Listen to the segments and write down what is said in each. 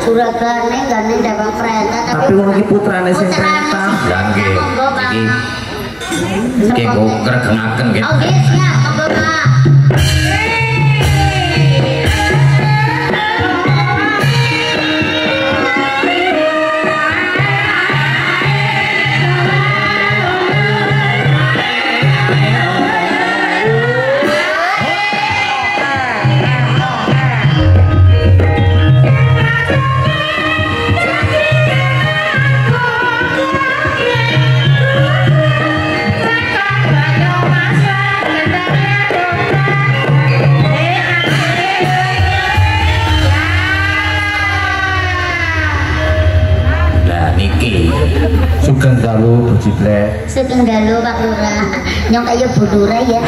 juragane gane ndawang perintah tapi wong iki putrane sing perintah. Lah nggih. Iki kok gregengaken nggih. Oh nggih siap monggo Pak. Sugeng dalu Bu Ciblek. Sugeng dalu Pak Lurah. Nyong kaya Bu Lurah ya.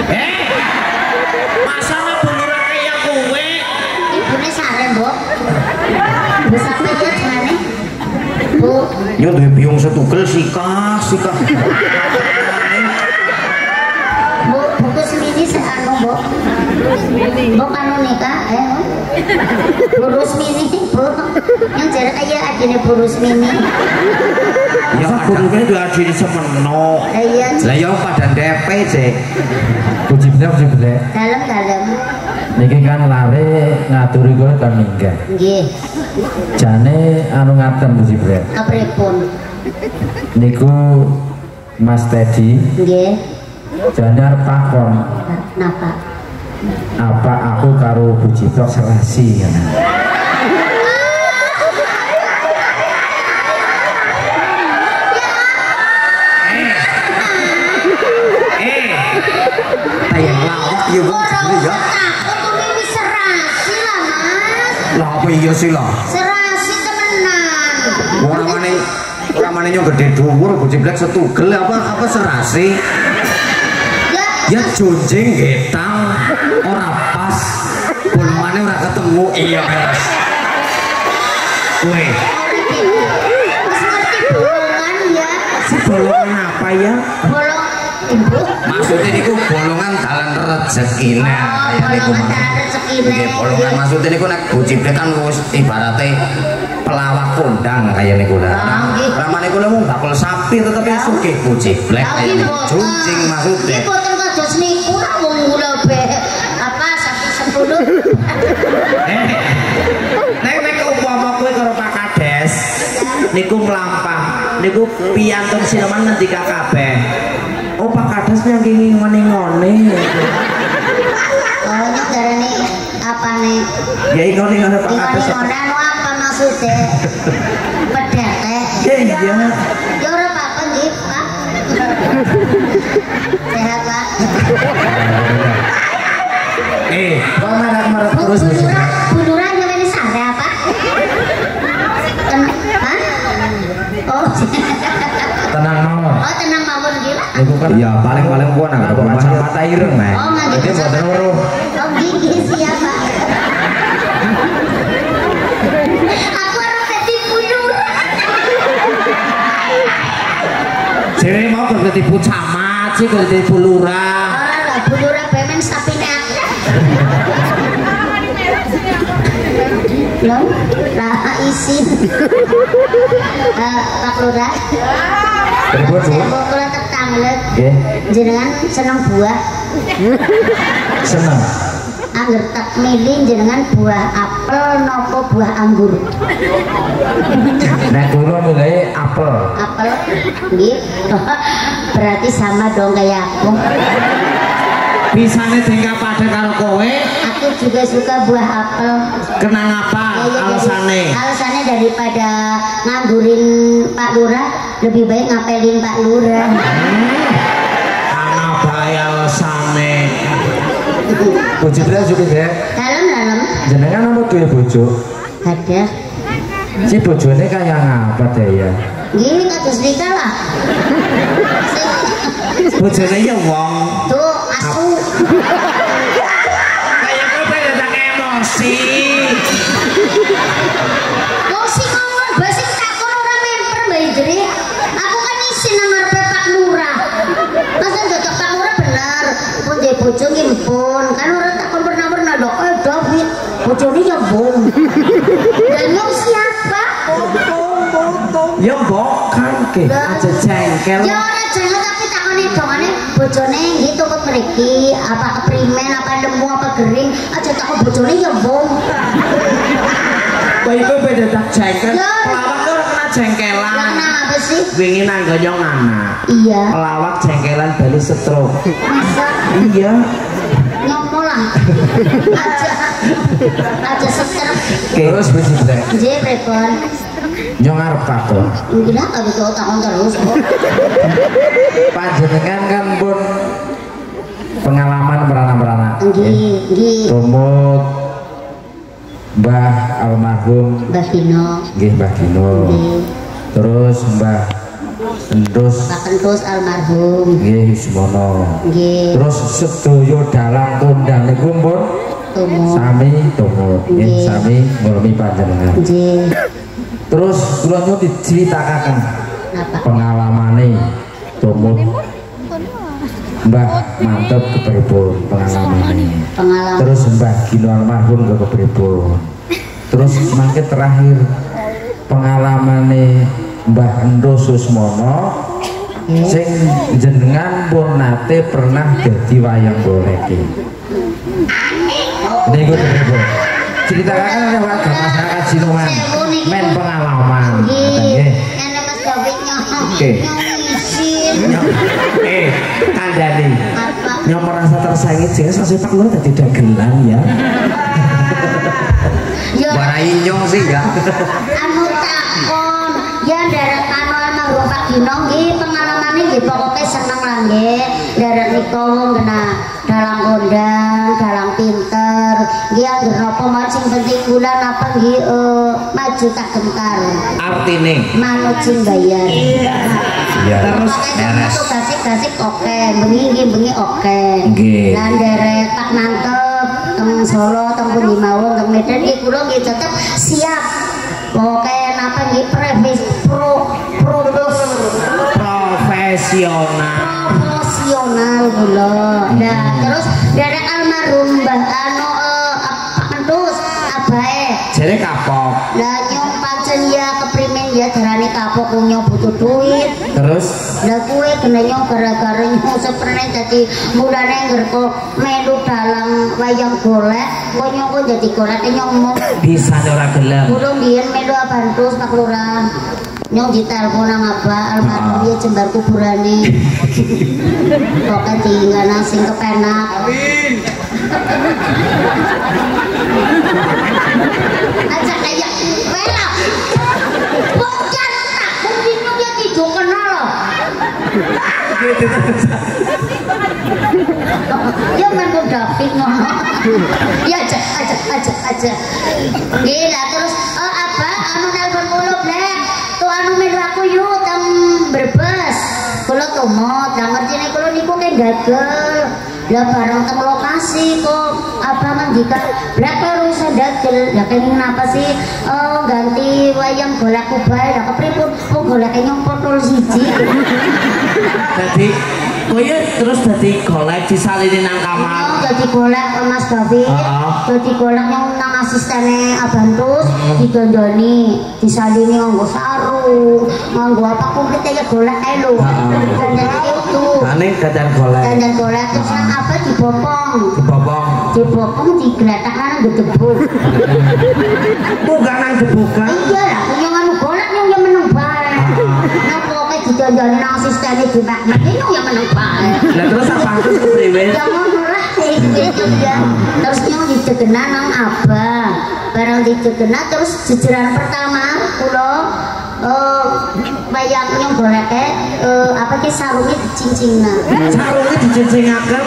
Masa Bu Lurah kaya kowe? Ibune sare, Mbok. Bu sampe ya jane. Bu. Yo duwe biung setugel sikah. Bu, buku semini seanu, Mbok. Mbok anu nikah, Bu Rusmini, Bu. Yang jarak kaya adine Bu Rusmini. Ya adine itu adine semeno. Lah ya pada DP sih. Bu Ciblek. Dalem. Niki kan lare ngaturi kowe kan minggah. Nggih. Jane anu ngaten Bu Ciblek. Kapripun? Niku Mas Teddy. Nggih. Jane arep takon. Napa? Apa aku karo Bu Ciblek serasi ya? Tayang lawak ya Bu Ciblek ya. Aku mimi serasi lah, Mas. Lah apa iya sih lah? Serasi temenan. Ora mane nyong gede dhuwur Bu Ciblek setugel apa serasi? Ya jonjing getang ora pas. Bolongane ora ketemu iya Mas. Kowe Mas ngerti bolongan ya? si bolongan apa ya? Bolong Ibu. Maksudnya niku bolongan dalan rezekine kaya niku mah. Nggih bolongan maksudnya niku nek Bu Ciblek kan wis ibarate pelawak kondang kaya niku lho. Ramane kula mung bakul sapi tetapi sugih Bu Ciblek kaya niku. Junjing maksudnya. Iki boten kados niku ra wong kula be apa sapi 10. Nek umpama kowe karo Pak Kades niku mlampah niku piyantun sineman ngendika kabeh. Oh Pak Kades yang ingin ngone-ngone. Oh nyok darane apane? Ya ngone-ngone Pak Kades. Ngone anu apa maksudnya? Pedete. Iya. Ya ora apa-apa nggih, Pak. Sehat, Pak. Kok marah-marah terus Bu Ciblek? Bunduran nyamene sare apa? Hah? Oh. Tenang mawon. Oh, tenang mawon nggih, Pak. Niku kan Iya paling kuwi nang kacamata ireng Mas. Oh, nggih. Jadi boten weruh. Oh, nggih siap, Pak. Aku arep dadi bunduran. Dewe mau kok dadi Bu Camat sih kok dadi Bu Lurah. Ora lah, bunduran bemen sapine akeh. Lho, lah isin. Pak Lurah. Pripun Bu? Saya kula tetanglet. Nggih. Jenengan seneng buah. Seneng. Angger tak milih jenengan buah apel nopo buah anggur. Nek kula milih apel. Apel, nggih. Berarti sama dong kayak aku. Bisane tinggal pada karo kowe. Aku juga suka buah apel. Kenang apa alasane? Alasannya daripada nganggurin Pak Lurah, lebih baik ngapelin Pak Lurah. Ana bae alasane. Bu Ciblek juga ya. Dalam. Jenengan apa duwe bojo? Ada. Si bojone kaya ngapa deh ya? Gini kados nikah lah. Bojone ya wong. Tuh asu. Kayak kowe tak emosi. Mau sih ngomong basi takon ora memper Mbak Indri. Aku kan isin nang ngarepe Pak Lurah. Masa ndak Pak Lurah bener. Pun dhe bojo nggih mpun. Kan ora takon pernah lho David. Bojone ya bom. Dan nyong siapa? Oke, aja jengkel. Ya ora jengkel tapi takone dongane bojone nggih tukut mriki apa keprimen apa lemu apa gering aja takon bojone ya wong. Kowe iku beda tak jengkel. Pelawak tuh ora kena jengkelan. Lah apa sih? Wingi nang gonyong anak. Iya. Pelawak jengkelan bali stroke. Masa Iya. nyomolah. Aja seter. Terus bejibrek. Nggih, pripun? Nyong arep takon. Mungkin apa kok takon terus kok. Panjenengan kan pun pengalaman merana-merana. Nggih, nggih. Tumut Mbah almarhum Mbah Dino. nggih Mbah Dino. Nggih. Terus Mbah Endus Pak Kentus almarhum. nggih Yusmono. Nggih. Terus sedaya dalang kondang niku pun Tumut. sami tumut nggih Nggih. sami ngurmi panjenengan. Nggih. Terus kula nyuwun diceritakaken Napa? pengalamane tumut Mbah mantep kepripun pengalamane. Pengalaman. Terus Mbah Gino almarhum ke kepripun. Terus semakin terakhir pengalamane Mbah Endo Susmono sing jenengan pun nate pernah dadi wayang golek. Niku kepripun? Ceritakan lewat masyarakat Sinuman. Men pengalaman. Nggih. Nenek Mas Davidnya. Oke. Eh, kandhani. Apa? Yang merasa tersaingi jelas masih Pak Lurah dadi dagelan ya. Ya Warai nyong sih enggak. anu takon. Ya nderek anu almarhum Pak Dino nggih pengalamane nggih pokoke seneng lah nggih. Nderek nika kena dalang kondang, dalang pinter. Nggih anggere napa mau sing penting kula napa nggih maju tak gentar. Artine Manut sing bayar. Ya. terus beres. Gasik-gasik oke, bengi oke. Nggih. Lah nderek Pak Mantep teng Solo, teng Pundi Mawon, teng Medan iki kula nggih tetep siap. Pokoke napa nggih profesional kula. Nah, terus nderek almarhum Mbah anu Pak Kentus abae. jare kapok. Lah nyong pancen ya keprimen ya darane kapok nyong butuh duit. Terus Lah kue kena nyong gara-gara nyong sepernah jadi mulane ngerko melu dalam wayang golek kok nyong kok jadi golek nyong mau bisa ora gelem. burung biyen melu abantus Pak Lurah nyong ditelepon nang apa almarhum dia jembar kuburane pokoknya tinggal sing kepenak aja kayak wela bukan tak mungkin dia tidur kenal loh ya main David ngono ya aja gila terus apa anu nelpon mulu blek tuh anu melu aku yuk teng Brebes kula tumut lah ngertine kula niku kayak gagal lah bareng teng lokasi kok apa mandika blek karo iso dagel lah kenging napa sih ganti wayang golekku bae lah kepripun goleke nyong potol siji Jadi kowe terus dadi golek disalini nang kamar. jadi golek Mas David jadi golek yang nang asistene Abantus didondoni disalini nganggo sarung nganggo apa kumplit ya golek ae lho dandan itu Ane dadan golek. dandan golek terus nang apa Dibopong. dibopong digletak nang gedebuk Bukan nang jebukan. iya lah punya nganu golek yang meneng bae nang pokoke didondoni nang asistene dimakna nyong yang meneng bae Lah terus apa terus kepriwe? yang murah gitu ya terus nyong didegena nang abah barang didegena terus jejeran pertama kulo bayang nyong goleke apa ki sarungnya dicincingna Sarungnya dijenjengaken.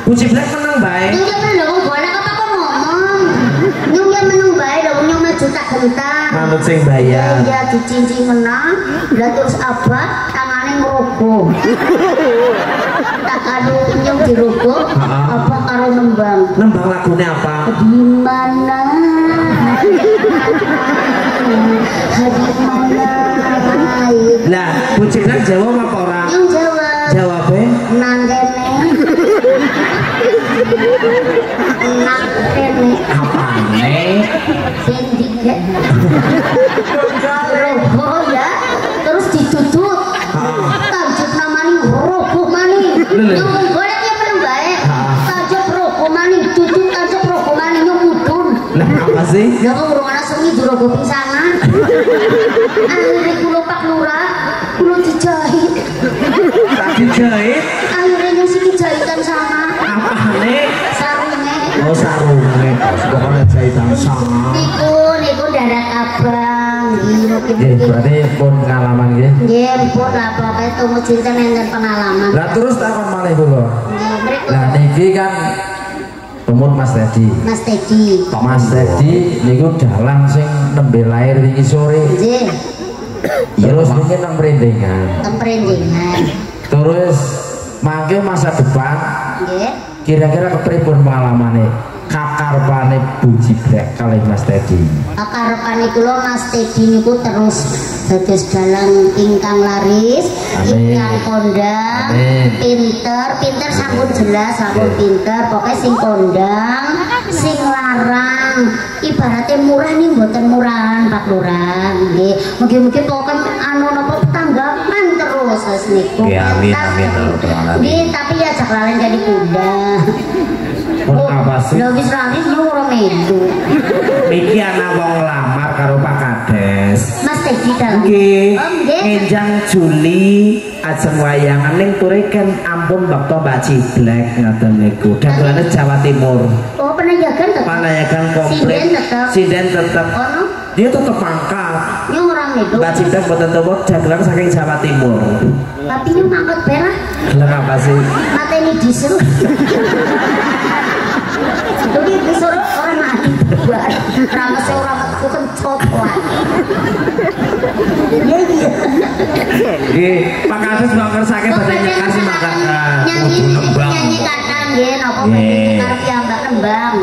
Bu Ciblek menang bae. nyong ya meneng golek apa kok ngomong nyong ya meneng bae lho nyong maju tak gentar Manut sing bayar. ya dicincing menang lah terus abah tangane ngerogoh tak adu nyong dirogoh apa karo nembang Nembang lagune apa? di mana di mana Lah, Bu Ciblek jawab apa ora? yang jawab Jawabe nandene nandene apane? sing dike rogo ya terus di ditutut. Tajuk namanya roboh maning. Nyong goleknya perlu bae. Tajuk roboh maning, tutut tajuk roboh maning nyong mudun. Lah apa sih? Ya kok urung ana semi dirogo pisanan. Akhirnya kula Pak Lurah, kula dijahit. Dijahit? Akhirnya nyong sing jahitan sama. Apane? Sarunge. Oh sarunge, pokoknya jahitan sama. Niku darat abang. Nggih, berarti pun pengalaman nggih. Nggih, pun lah pokoke tumut cinten enten pengalaman. Lah terus takon malih kula. Nggih, mriku. Lah niki kan tumut Mas Teddy. Mas Teddy. Mas Teddy niku dalang sing nembe lair wingi sore. Nggih, Terus niki nang Prendengan. temprenjengan. Terus mangke masa depan Nggih. kira-kira kepripun pengalamane kakarepane Bu Jibrek kali Mas Teddy. Kakarepane kula Mas Teddy niku terus dados dalang ingkang laris, Amin. ingkang kondang, Amin. pinter sampun jelas, sampun pinter, pokoknya sing kondang, sing larang, ibaratnya murah nih mboten murahan Pak Lurah, nggih. Mugi-mugi pokoknya anu napa tanggapan terus wis niku. Nggih, amin, amin, terus. Nggih, tapi ya jak lalen jadi kuda. Pun apa sih? Lho wis laris yo ora melu. Niki ana wong lamar karo Pak Kades. Mas Teddy dalang. Nggih. Oh, nggih. Enjang Juli ajeng wayangan ning turiken ampun Mbak Mbak Ciblek ngoten niku. Dagelane Jawa Timur. Oh, penajakan tetep. Panayakan komplit. Sinden tetep. Sinden tetep. Ono Dia tetep pangkat. yang orang itu. Mbak Ciblek mboten tuwa dagelan saking Jawa Timur. Tapi yang ngangkat belah, Lah apa sih? mateni disuruh. Jadi disuruh orang mati. Rames orang aku kencot lah. Iya. Nggih, Pak Kades mbok ngersake badhe nyekasi makanan. Nyanyi kadang nggih napa Nggih. karep piyambak kembang.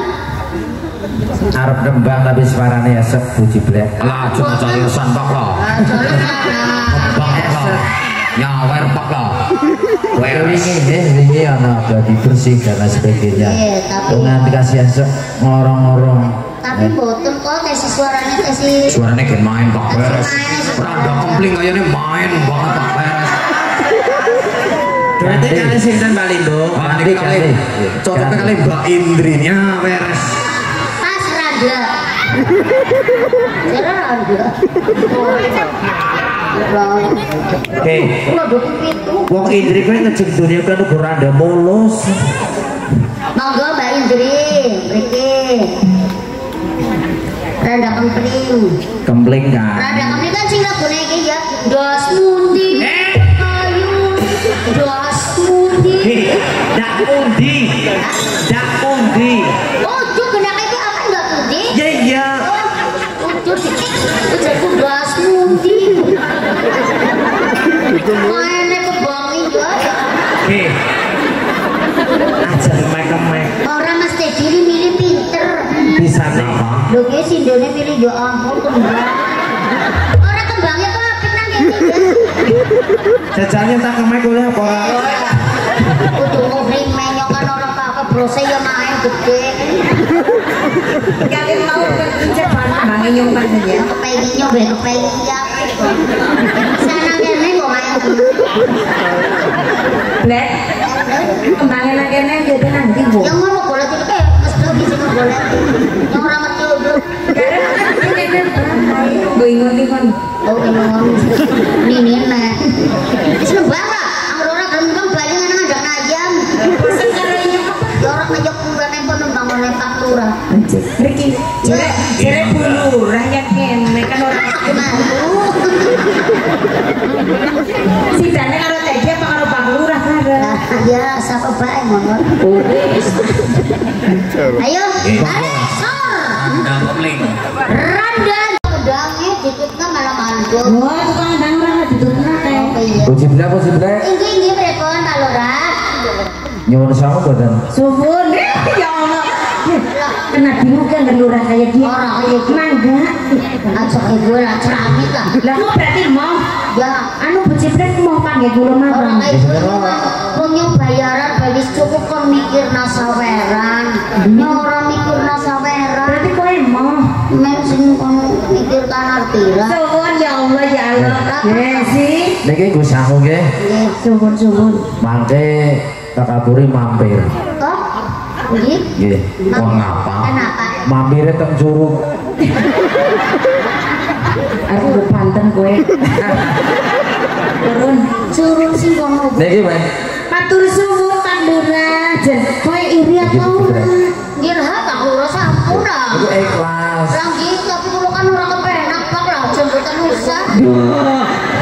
Arep nembang tapi suarane esek Bu Jibrek. Lah aja cariusan Pak lah. Jalan sana. Bang lah. Nyawer Pak lah. Wingi ana gladi bersih dan lain sebagainya. Iya, tapi- Kok nganti kasih esek ngorong-ngorong. Tapi boten kok tesi suaranya tesi. Suaranya gen main Pak beres. Ora ada kompling kayane main banget Pak beres. Berarti kali sinten Mbak Lindo? Wah niki kali cocok kali Mbak Indrinya beres. Pas Randa. Cara Randa. Oke. Waduh pitu. Wong Indri kowe ngejeng dunia kan uga rada mulus. Monggo Mbak Indri, mriki. Randa kempling. Kempling kan. Randa kempling kan sing lagune iki ya. Dos mundi. Ayu. Dos mundi. Dak undi. Dak undi. Oh, tuh kenapa itu apa enggak mundi? Ya iya. Oh, tuh itu dos mundi. Mainnya kebangi ya. Oke. Aja mek-mek. Orang Mas Teddy ini milih pinter. Bisa nih. Lho ki sindone pilih ya ampun kembang. Ora kembangnya kok apik nang kene ya. Jajane tak kemek oleh apa ora? Kudu ngomong menyok kan ora apa-apa brose ya main gede. Kalian mau berbincang banget nyong kan ya? Kepengen nyoba kepengen ya. Sana kene kok main. Lek, kembangin lagi nih jadi nanti bu. Yang ngono golek iki mesti di sini golek. Yang ora mati ojo. Gue ingon-ingon. Oh ngono. Nini nek. Wis lembang lah. Anggur ora gelem bali nang ngajak ayam. Sing karo nyok. Ya ora ngajak kuwi nempel nembang oleh Pak Lurah. Riki, jere bulu rakyat kene kan orang Aku malu. sidane karo Teddy apa karo Pak Lurah karo. Lah ya sapa bae ngono. Ayo, are sor. Udah kompling. Randan udange ditutna malah mandul. Wah, tukang ndang ora ditutna teh. Oh iya. Bu Jibrek. Inggih pripun Pak Lurah? Nyuwun sawu mboten. Sumpun, ya Allah. Kena bingung kan dan lurah kayak dia. Orang kayak gitu. Mangga. Aja gue lah ceramit lah. Lah kok berarti mau? Ya Anu beciprek mau panggil gula orang mawon. kayak gue punya bayaran bagi cukup kon mikir nasaweran. Nya orang mikir nasaweran. Berarti kowe mau. Men sing kon mikir kan artira. Suwun ya Allah ya Allah. Ya sih. Niki Gus aku nggih. Suwun. Mangke takaturi mampir. Oh, nggih. Nggih. Wong ngapa? Kenapa? Mampire teng Curug. Aku udah panten kowe. Turun. Suruh sing wong. Niki men. Matur suwun Pandura. Jen kowe iri apa ora? Nggih lah, tak ora sampura. Iku ikhlas. Lah nggih, tapi kula kan ora kepenak Pak lah, aja mboten usah.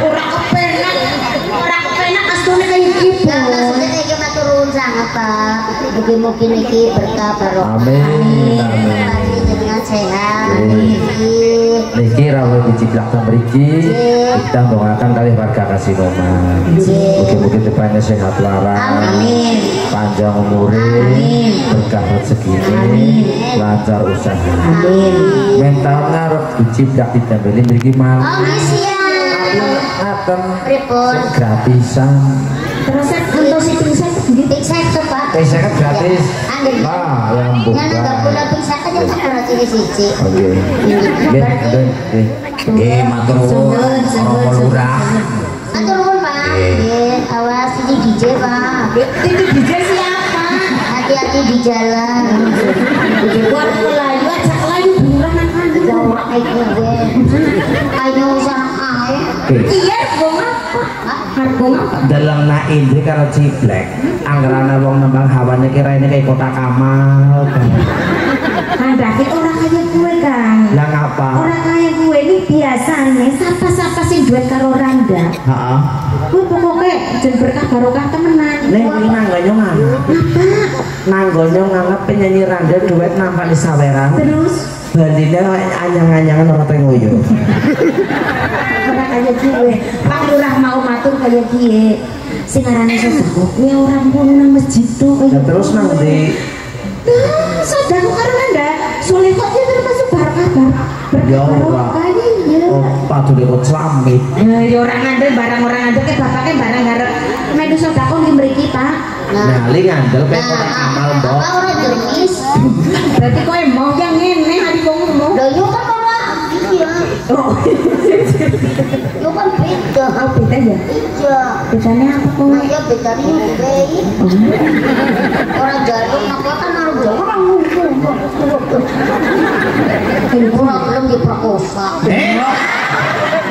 Ora kepenak astune kaya iki. Lah maksudnya iki matur nuwun sanget Pak. Mugi-mugi niki berkah barokah. Amin. Pasti jenengan sehat. Niki rawuh diciplak teng mriki. Kita doakan kali warga Kasinoma. Mugi-mugi depannya sehat waras. Amin. Panjang umure, berkah rezekine, lancar usaha. Amin. Mentalnya harus diciplak ditambeli mriki Oh malah. nggih siap. Ngaten Pripun? gratisan. Terus untuk si pingsan nggih. Pizza itu Pak. Pesa kan gratis. Angger. Wah, yang bukan. Yang enggak pula pizza aja ora siji-siji. Oke. Nggih. Nggih matur nuwun Romo Lurah. Matur nuwun Pak. Nggih, awas ini DJ Pak. Itu DJ siapa? Hati-hati di jalan. Buat pelayu ajak layu buruan kan. Jauh kayak gue. Ayo usah ae. Iya, gong apa? Harga apa? dalam na indri karo ciblek anggarana wong nembang hawane kira ini kayak kota Kamal Kang David orang kaya gue Kang. lah ngapa Orang kaya gue ini biasanya siapa sing duet karo Randa. heeh Gue pokoknya jen berkah barokah temenan. nek iki nanggonyo nganggep nanggonyo nganggep penyanyi Randa duet nampak di saweran Terus bandine anyang-anyangan ora teng ngoyo orang kaya gue. Pak Lurah mau matur kaya gie. Sing arane sedekah kuwi orang pun nang masjid tuh. nah terus nang ndi Sedekah karo Randa. Soleh kok dia termasuk barokah. Ya ora. Oh, padune kok slamit. Ya orang ngandel barang orang ngandel ke bapaknya barang ngarep medu sedekah nggih mriki Pak. Nah, li ngandel kayak kota Kamal, Mbok. Apa ora jernis? Berarti kowe mau yang ngene hari kok ngomong. Lah yo kan ora iya. Oh. Yo kan beda. Oh, beda ya. Iya. Bedanya apa kok? Ya bedanya bayi. Orang jaluk apa kan harus orang ngomong. Orang belum diperkosa.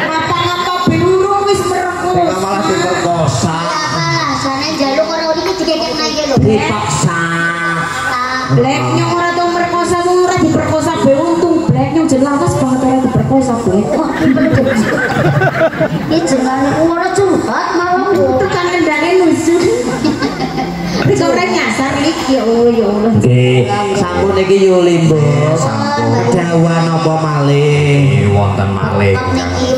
Ngapa-ngapa bingung wis merengkuh. Malah diperkosa. Apalah, sana jaluk orang ini dikekek aja lho. Dipaksa. Blacknya ora tau merkosa wong ora diperkosa be untung blacknya jelas banget ora diperkosa be. Wah, ini jangan ora curhat malam Itu kan endane nusuk. Dikoreng nyasar lik ya Allah. Nggih, sampun iki Yuli, Mbok. Sampun. Dawa napa malih? Wonten malih. niki